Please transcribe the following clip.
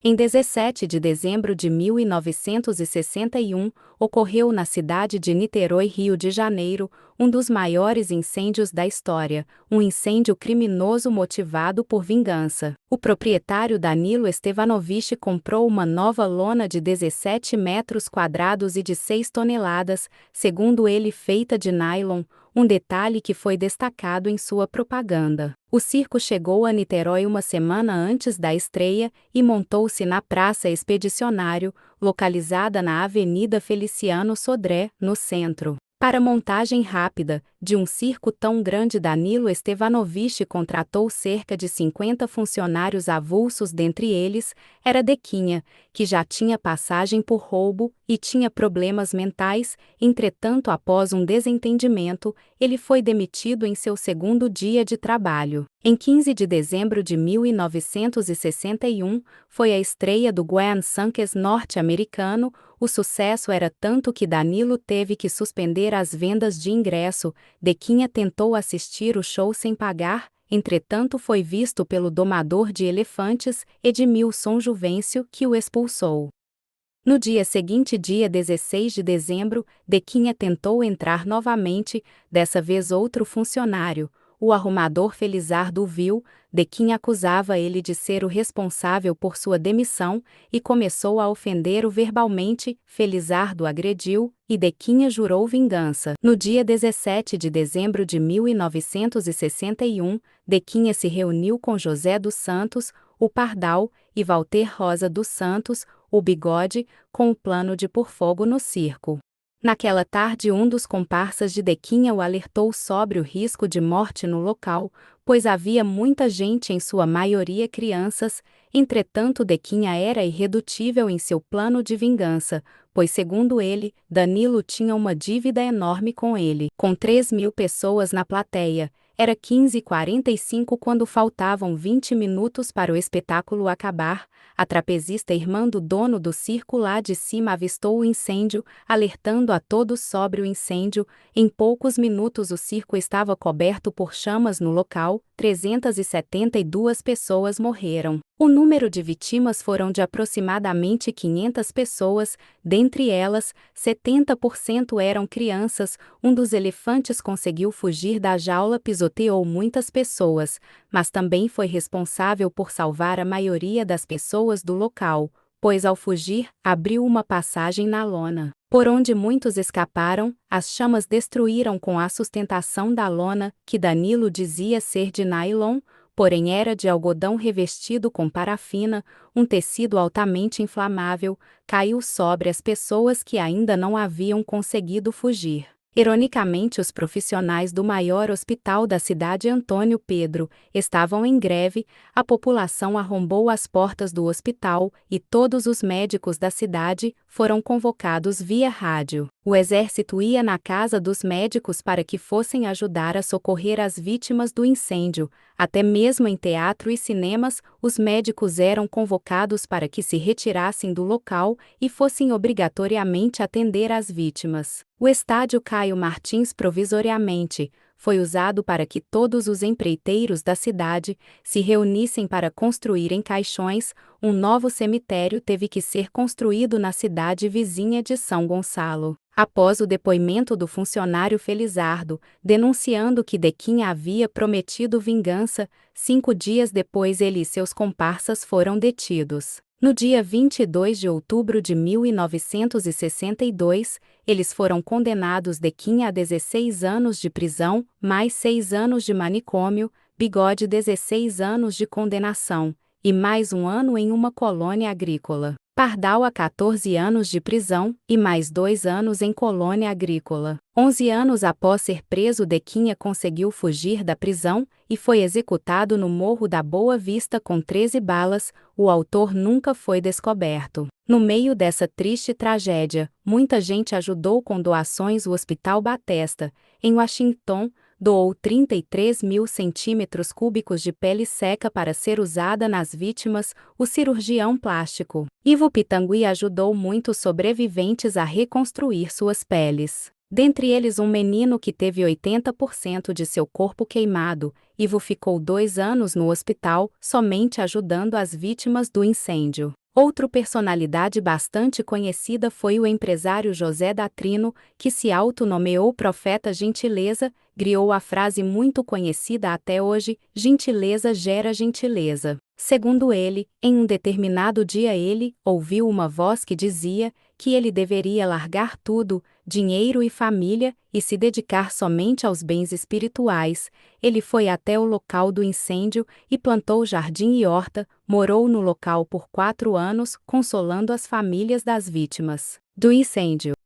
Em 17 de dezembro de 1961, ocorreu na cidade de Niterói, Rio de Janeiro, um dos maiores incêndios da história, um incêndio criminoso motivado por vingança. O proprietário Danilo Estevanovich comprou uma nova lona de 17 metros quadrados e de 6 toneladas, segundo ele feita de nylon, um detalhe que foi destacado em sua propaganda. O circo chegou a Niterói uma semana antes da estreia e montou-se na Praça Expedicionário, localizada na Avenida Feliciano Sodré, no centro. Para montagem rápida de um circo tão grande, Danilo Estevanovich contratou cerca de 50 funcionários avulsos, dentre eles, era Dequinha, que já tinha passagem por roubo e tinha problemas mentais. Entretanto, após um desentendimento, ele foi demitido em seu segundo dia de trabalho. Em 15 de dezembro de 1961, foi a estreia do Grand Sanches norte-americano. O sucesso era tanto que Danilo teve que suspender as vendas de ingresso. Dequinha tentou assistir o show sem pagar, entretanto foi visto pelo domador de elefantes, Edmilson Juvencio, que o expulsou. No dia seguinte, dia 16 de dezembro, Dequinha tentou entrar novamente, dessa vez outro funcionário, o arrumador Felizardo viu. Dequinha acusava ele de ser o responsável por sua demissão e começou a ofender-o verbalmente. Felizardo agrediu e Dequinha jurou vingança. No dia 17 de dezembro de 1961, Dequinha se reuniu com José dos Santos, o Pardal, e Walter Rosa dos Santos, o Bigode, com o plano de pôr fogo no circo. Naquela tarde, um dos comparsas de Dequinha o alertou sobre o risco de morte no local, pois havia muita gente, em sua maioria crianças. Entretanto, Dequinha era irredutível em seu plano de vingança, pois, segundo ele, Danilo tinha uma dívida enorme com ele. Com 3.000 pessoas na plateia, era 15h45 quando faltavam 20 minutos para o espetáculo acabar. A trapezista irmã do dono do circo lá de cima avistou o incêndio, alertando a todos sobre o incêndio. Em poucos minutos o circo estava coberto por chamas no local. 372 pessoas morreram. O número de vítimas foram de aproximadamente 500 pessoas, dentre elas, 70% eram crianças. Um dos elefantes conseguiu fugir da jaula, pisoteou muitas pessoas, mas também foi responsável por salvar a maioria das pessoas do local, pois ao fugir, abriu uma passagem na lona, por onde muitos escaparam. As chamas destruíram com a sustentação da lona, que Danilo dizia ser de nylon, porém era de algodão revestido com parafina, um tecido altamente inflamável. Caiu sobre as pessoas que ainda não haviam conseguido fugir. Ironicamente, os profissionais do maior hospital da cidade, Antônio Pedro, estavam em greve. A população arrombou as portas do hospital e todos os médicos da cidade foram convocados via rádio. O exército ia na casa dos médicos para que fossem ajudar a socorrer as vítimas do incêndio. Até mesmo em teatro e cinemas, os médicos eram convocados para que se retirassem do local e fossem obrigatoriamente atender as vítimas. O estádio Caio Martins, provisoriamente, foi usado para que todos os empreiteiros da cidade se reunissem para construir em caixões. Um novo cemitério teve que ser construído na cidade vizinha de São Gonçalo. Após o depoimento do funcionário Felizardo, denunciando que Dequinha havia prometido vingança, 5 dias depois ele e seus comparsas foram detidos. No dia 22 de outubro de 1962, eles foram condenados. Dequinha a 16 anos de prisão, mais 6 anos de manicômio, Bigode 16 anos de condenação, e mais 1 ano em uma colônia agrícola. Pardal a 14 anos de prisão, e mais 2 anos em colônia agrícola. 11 anos após ser preso, Dequinha conseguiu fugir da prisão e foi executado no Morro da Boa Vista com 13 balas. O autor nunca foi descoberto. No meio dessa triste tragédia, muita gente ajudou com doações. O Hospital Bethesda, em Washington, doou 33.000 centímetros cúbicos de pele seca para ser usada nas vítimas. O cirurgião plástico Ivo Pitangui ajudou muitos sobreviventes a reconstruir suas peles. Dentre eles, um menino que teve 80% de seu corpo queimado. Ivo ficou 2 anos no hospital, somente ajudando as vítimas do incêndio. Outra personalidade bastante conhecida foi o empresário José Datrino, que se autonomeou profeta gentileza, criou a frase muito conhecida até hoje: gentileza gera gentileza. Segundo ele, em um determinado dia ele ouviu uma voz que dizia que ele deveria largar tudo, dinheiro e família, e se dedicar somente aos bens espirituais. Ele foi até o local do incêndio e plantou jardim e horta, morou no local por 4 anos, consolando as famílias das vítimas do incêndio.